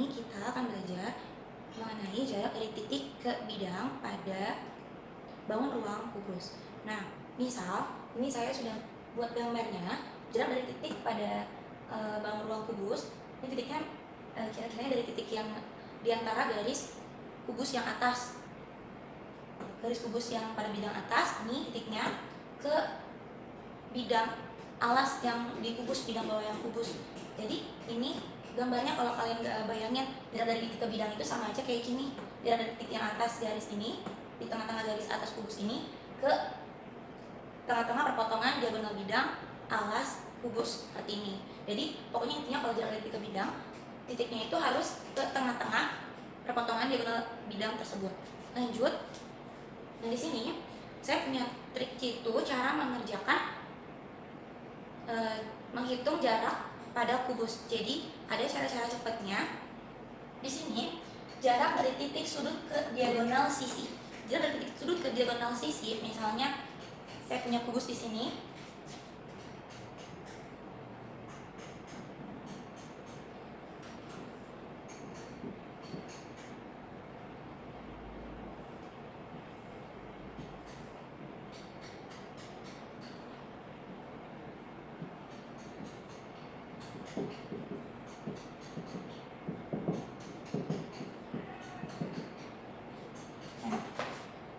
ini kita akan belajar mengenai jarak dari titik ke bidang pada bangun ruang kubus. Nah, misal ini saya sudah buat gambarnya, jarak dari titik pada bangun ruang kubus. Ini titiknya kira-kira dari titik yang di antara garis kubus yang atas, garis kubus yang pada bidang atas, ini titiknya ke bidang alas yang di kubus, bidang bawah yang kubus. Jadi ini gambarnya kalau kalian nggak bayangin jarak dari titik ke bidang itu sama aja kayak gini. Jarak dari titik yang atas garis ini, di tengah-tengah garis atas kubus ini, ke tengah-tengah perpotongan diagonal bidang alas kubus seperti ini. Jadi pokoknya intinya kalau jarak dari titik ke bidang, titiknya itu harus ke tengah-tengah perpotongan diagonal bidang tersebut. Lanjut. Nah di sini saya punya trik itu cara mengerjakan menghitung jarak pada kubus. Jadi ada cara-cara cepatnya. Di sini jarak dari titik sudut ke diagonal sisi. Jarak dari titik sudut ke diagonal sisi, misalnya saya punya kubus di sini.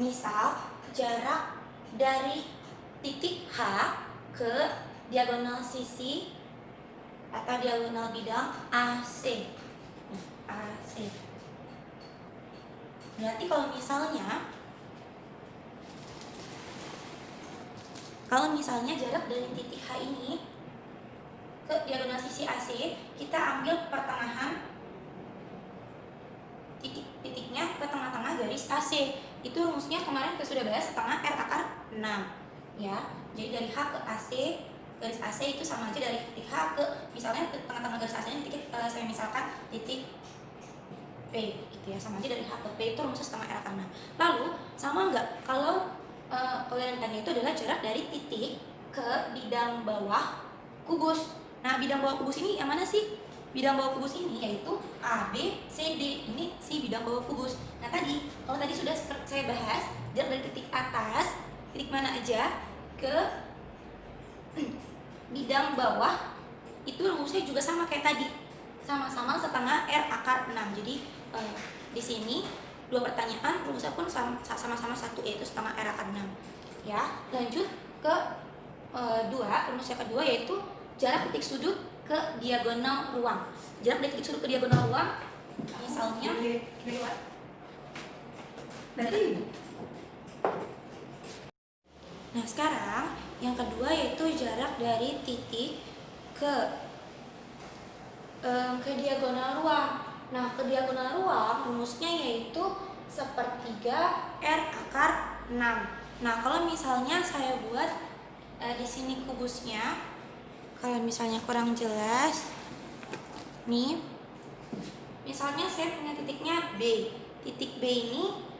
Misal jarak dari titik H ke diagonal sisi atau diagonal bidang AC. AC. Berarti kalau misalnya jarak dari titik H ini ke diagonal sisi AC, kita ambil pertengahan titiknya ke tengah-tengah garis AC. Itu rumusnya kemarin kita sudah bahas, setengah R akar 6 ya. Jadi dari H ke AC, garis AC itu sama aja dari titik H ke, misalnya ke tengah-tengah garis AC ini titik, saya misalkan titik P gitu ya, sama aja dari H ke P, itu rumusnya setengah R akar 6. Lalu sama enggak kalau kalian tanya itu adalah jarak dari titik ke bidang bawah kubus. Nah bidang bawah kubus ini yang mana sih? Bidang bawah kubus ini yaitu A, B, C, D. Ini si bidang bawah kubus. Nah kalau tadi sudah saya bahas, jarak dari titik atas, titik mana aja, ke bidang bawah, itu rumusnya juga sama kayak tadi, sama-sama setengah R akar 6. Jadi di sini dua pertanyaan rumusnya pun sama-sama satu, yaitu setengah R akar 6 ya. Lanjut ke rumus yang kedua, yaitu jarak titik sudut ke diagonal ruang. Jarak dari titik sudut ke diagonal ruang, misalnya nah sekarang yang kedua yaitu jarak dari titik ke diagonal ruang. Nah ke diagonal ruang rumusnya yaitu sepertiga R akar 6. Nah kalau misalnya saya buat di sini kubusnya, kalau misalnya kurang jelas nih, misalnya saya punya titiknya B. Titik B ini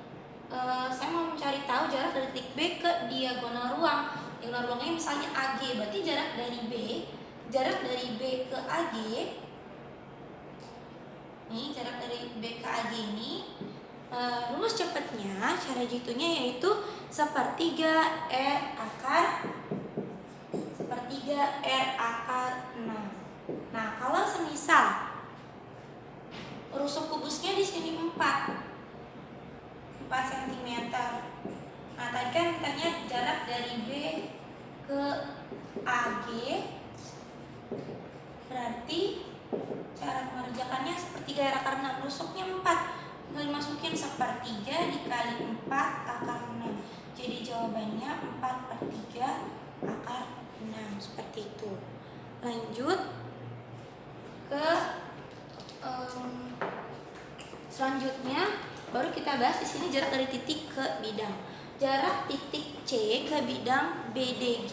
saya mau mencari tahu jarak dari titik B ke diagonal ruang. Diagonal ruangnya misalnya AG, berarti jarak dari B ke AG, nih jarak dari B ke AG ini, rumus cepatnya cara jitunya yaitu sepertiga R akar 6. Nah kalau semisal rusuk kubusnya di sini 4 cm. Nah tadi kan mintanya jarak dari B ke AG, berarti cara mengerjakannya sepertiga R akar 6. Rusuknya 4, tinggal dimasukin sepertiga dikali 4 akar 6. Jadi jawabannya 4/3 akar 6, seperti itu. Lanjut ke selanjutnya, baru kita bahas di sini jarak dari titik ke bidang. Jarak titik C ke bidang BDG.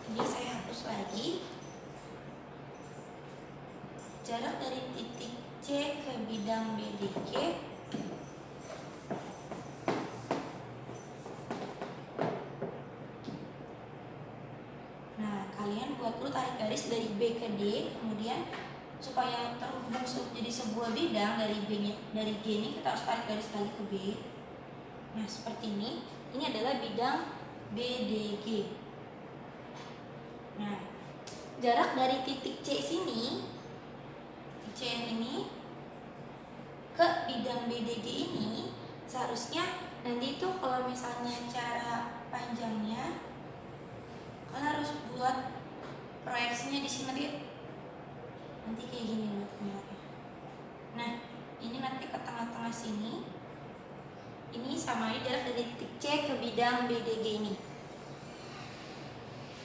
Ini saya hapus lagi. Jarak dari titik C ke bidang BDG kalian buat dulu tarik garis dari B ke D, kemudian supaya terhubung jadi sebuah bidang dari G ini kita harus tarik garis lagi ke B. Nah, seperti ini. Ini adalah bidang BDG. Nah, jarak dari titik C sini, C ini ke bidang BDG ini seharusnya nanti itu kalau misalnya cara panjangnya kalian harus buat proyeksinya di sini nanti kayak gini loh. Nah, ini nanti ke tengah-tengah sini. Ini sama jarak dari titik C ke bidang BDG ini.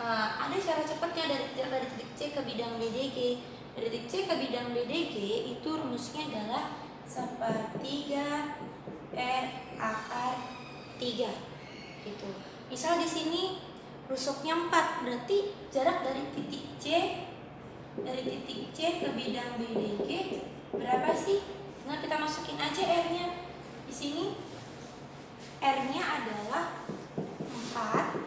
Ada cara cepatnya dari titik C ke bidang BDG. Dari titik C ke bidang BDG itu rumusnya adalah sepertiga R akar 3 gitu. Misal di sini rusuknya 4, berarti jarak dari titik C ke bidang BDG berapa sih? Nah, kita masukin aja R-nya. Di sini R-nya adalah 4.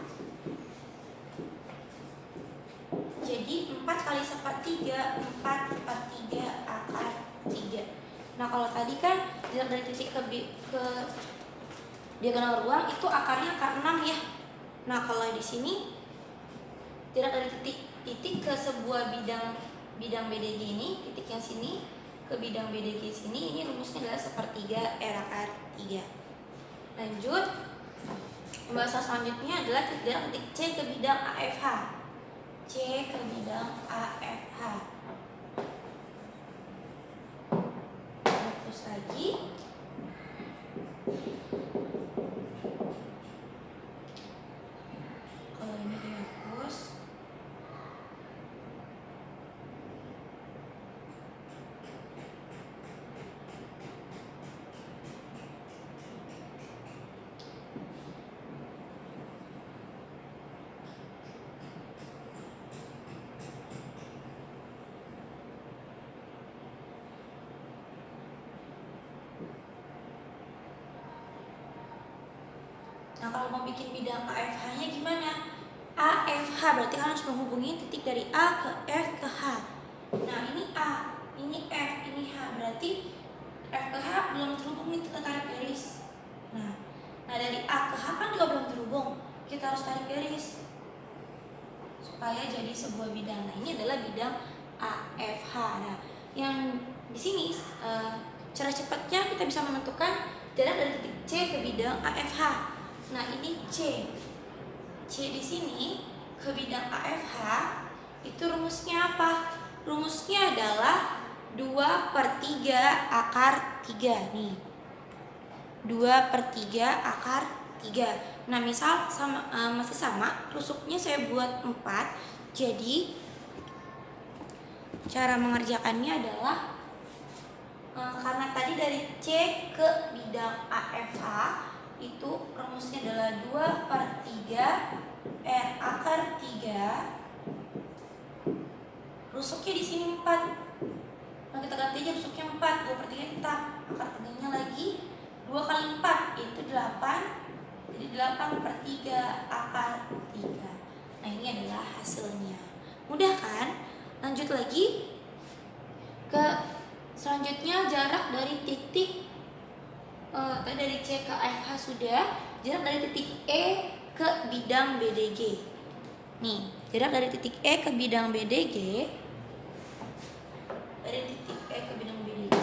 Jadi 4 kali sepertiga, 4/3 akar 3. Nah, kalau tadi kan jarak dari titik ke diagonal ruang itu akarnya akar 6 ya. Nah, kalau di sini jarak dari titik ke sebuah bidang BDG ini, titik yang sini ke bidang BDG sini, ini rumusnya adalah sepertiga R akar 3. Lanjut, pembahasan selanjutnya adalah jarak titik C ke bidang AFH. C ke bidang AFH. Terus lagi, kalau ini dihapus. Nah, kalau mau bikin bidang AFH-nya gimana? AFH berarti kalian harus menghubungi titik dari A ke F ke H. Nah, ini A, ini F, ini H. Berarti F ke H belum terhubung, kita tarik garis. Nah, dari A ke H kan juga belum terhubung. Kita harus tarik garis supaya jadi sebuah bidang. Nah, ini adalah bidang AFH. Nah, yang di sini cara cepatnya kita bisa menentukan jarak dari titik C ke bidang AFH. Nah, ini C di sini ke bidang AFH itu rumusnya apa? Rumusnya adalah 2/3 akar 3 nih. 2/3 akar 3. Nah, misal masih sama, rusuknya saya buat 4. Jadi cara mengerjakannya adalah karena tadi dari C ke bidang AFH itu rumusnya adalah 2/3 R akar 3. Rusuknya di sini 4. Nah, kita ganti aja rusuknya 4. 2/3 kita akar 3-nya lagi 2 kali 4 itu 8. Jadi 8/3 akar 3. Nah, ini adalah hasilnya. Mudah kan? Lanjut lagi ke selanjutnya, jarak dari titik dari C ke AFH sudah. Jarak dari titik E ke bidang BDG. Nih, jarak dari titik E ke bidang BDG. Dari titik E ke bidang BDG.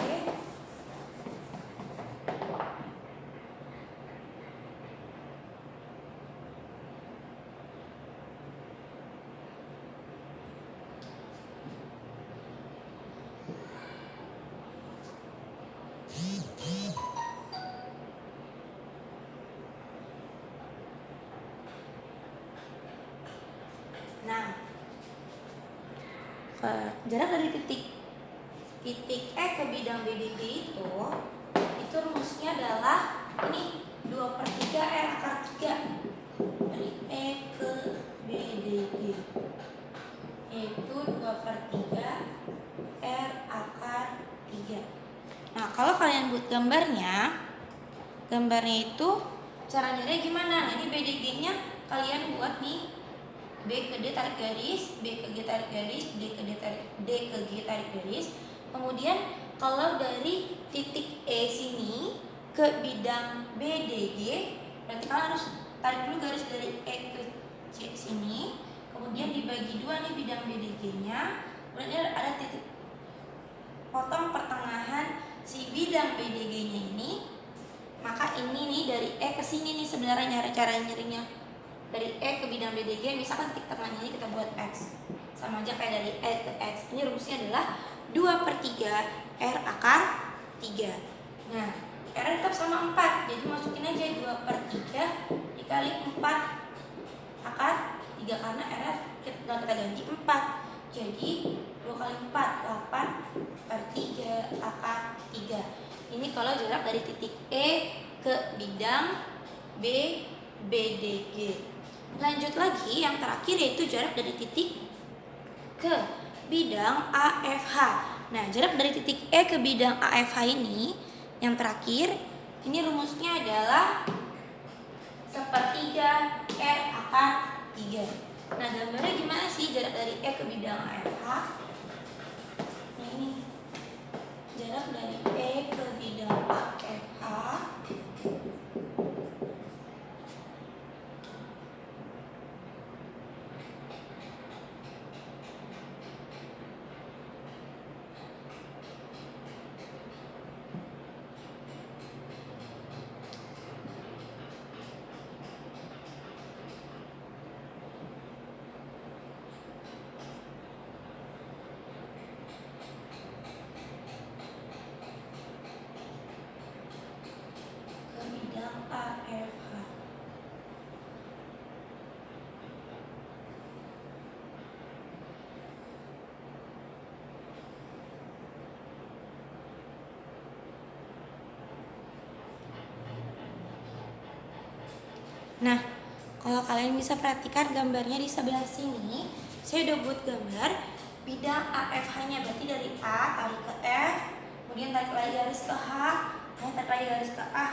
Nah, jarak dari titik E ke bidang BDG itu rumusnya adalah ini 2/3 R akar 3 dari E ke BDG, yaitu 2/3 R akar 3. Nah, kalau kalian buat gambarnya itu cara nyari gimana? Nah, ini BDG-nya kalian buat nih B ke D tarik garis, B ke G tarik garis, D ke G tarik garis. Kemudian kalau dari titik E sini ke bidang BDG, berarti kalian harus tarik dulu garis dari E ke C sini, kemudian dibagi dua nih bidang BDG-nya, kemudian ada titik potong pertengahan si bidang BDG-nya ini. Maka ini nih dari E ke sini nih sebenarnya cara nyarinya. Dari E ke bidang BDG, misalkan titik tengahnya ini kita buat X, sama aja kayak dari E ke X. Ini rumusnya adalah 2/3 R akar 3. Nah, R tetap sama 4, jadi masukin aja 2/3 dikali 4 akar 3, karena R kita ganti 4. Jadi 2 kali 4, 8/3 akar 3. Ini kalau jarak dari titik E ke bidang BDG. Lanjut lagi, yang terakhir yaitu jarak dari titik ke bidang AFH. Nah, jarak dari titik E ke bidang AFH ini yang terakhir, ini rumusnya adalah 1/3 R akar 3. Nah, gambarnya gimana sih jarak dari E ke bidang AFH? Nah, ini jarak dari E ke bidang AFH. AFH. Nah, kalau kalian bisa perhatikan gambarnya di sebelah sini, saya udah buat gambar bidang AFH-nya, berarti dari A tarik ke F, kemudian tarik lagi garis ke H, tarik lagi garis ke A,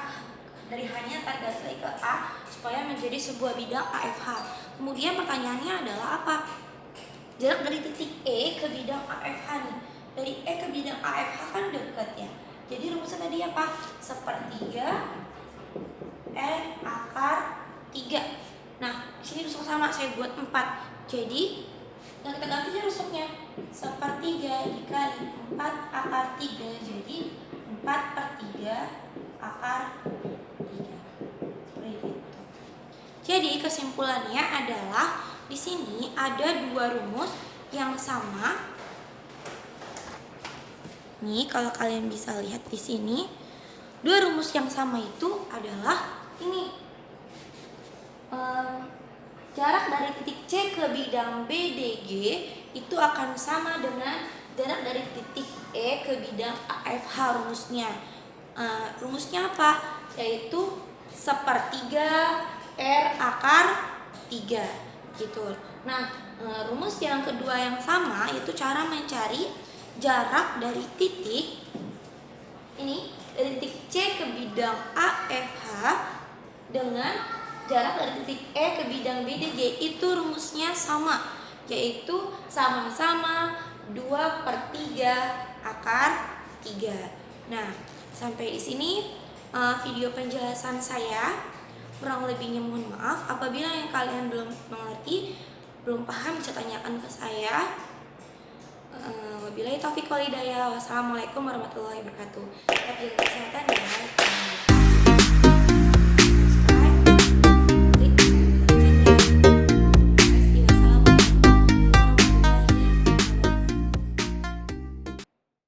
dari H-nya tarik garis lagi ke A, supaya menjadi sebuah bidang AFH. Kemudian pertanyaannya adalah apa? Jarak dari titik E ke bidang AFH nih. Dari E ke bidang AFH kan dekat ya. Jadi rumusnya tadi apa? 1/3 R akar 3. Nah, di sini rusuk sama, saya buat 4. Jadi yang kita ganti aja rusuknya. 1/3 dikali 4 akar 3, jadi 4/3 akar 3. Seperti itu. Jadi kesimpulannya adalah di sini ada dua rumus yang sama. Nih, kalau kalian bisa lihat di sini, dua rumus yang sama itu adalah ini. Jarak dari titik C ke bidang BDG itu akan sama dengan jarak dari titik E ke bidang AFH rumusnya. Rumusnya apa? Yaitu 1/3 R akar 3 gitu. Nah, rumus yang kedua yang sama itu cara mencari jarak dari titik ini, dari titik C ke bidang AFH dengan jarak dari titik E ke bidang BDG. Itu rumusnya sama, yaitu sama-sama 2/3 akar 3. Nah, sampai di sini video penjelasan saya. Kurang lebihnya mohon maaf. Apabila yang kalian belum mengerti, belum paham, bisa tanyakan ke saya. Wabillahi taufiq wal hidayah. Wassalamualaikum warahmatullahi wabarakatuh. Tetap jaga kesehatan ya.